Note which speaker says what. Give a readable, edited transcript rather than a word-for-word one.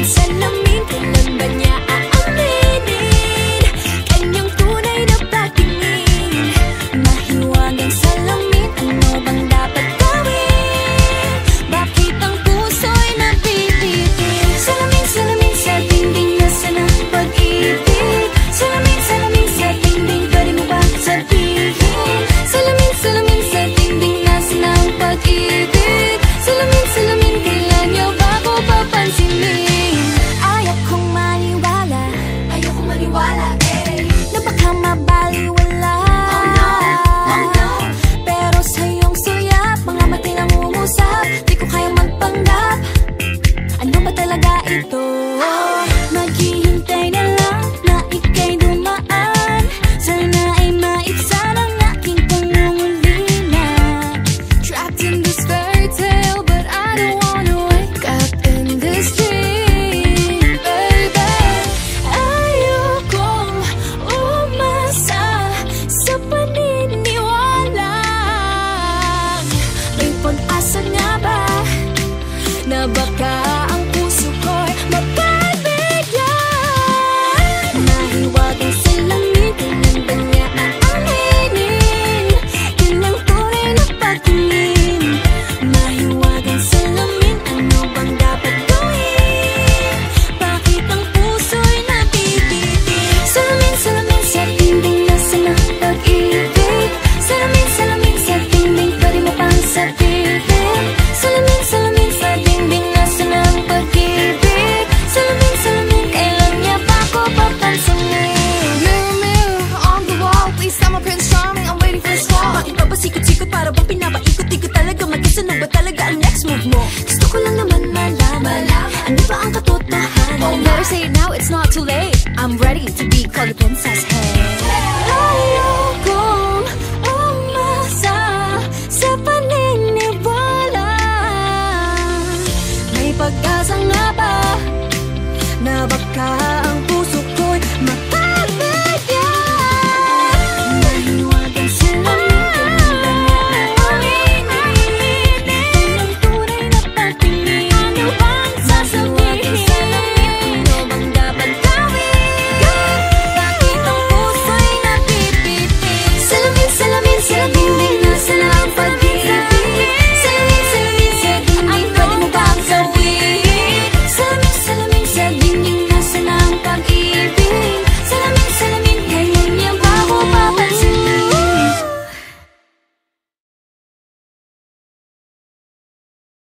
Speaker 1: salamin, kailan ba niya aaminin kanyang tunay na patingin? Mahiwagang salamin, ano bang dapat gawin? Bakit ang puso'y nabibitin? Salamin, salamin sa dingding, nasa ng pag-ibig? Salamin, salamin sa dingding, pwede mo ba sabihin? Salamin, salamin sa dingding, nasa ng pag-ibig? Salamin, salamin, kailan niyo ba ko papansinin? Ayokong maniwala, eh, na baka mabaliwala. Oh no, pero sa iyong suyap, mga matay lang umusap, di ko kaya magpanggap. Ano ba talaga ito? Maghihintay na lang na ika'y dumaan, sana ay maibsan ang aking pangungulina. Trapped in this fairy tale, but I don't wanna wake up in this dream, baby. Ayokong umasa sa paniniwala. May pag-asa nga ba na baka ang puso ko'y mapagbigyan? Mahiwagang salamin, kailan ba niya aaminin kanyang tunay na patingin? Mahiwagang salamin, ano bang dapat gawin? Bakit ang puso'y nabibitin? Salamin, salamin sa dingding, nasa ng pag-ibig? Salamin, salamin sa dingding, pwede mo pang sabihin? Salamin, salamin sa dingding, nasa ng pag-ibig? Salamin, salamin, kailan niya ba ko papansinin?
Speaker 2: Mirror, mirror on the wall, please tell my Prince Charming I'm waiting for this call.
Speaker 1: Bakit pa ba sikot-sikot, para bang pinapaikot-ikot talaga? Mag-isa na ba talaga ang next move mo? Gusto ko lang naman malaman, ano ba ang katotohanan?
Speaker 2: Oh, better say it now, it's not too late. I'm ready to be called the princess. Hey.
Speaker 1: Ayaw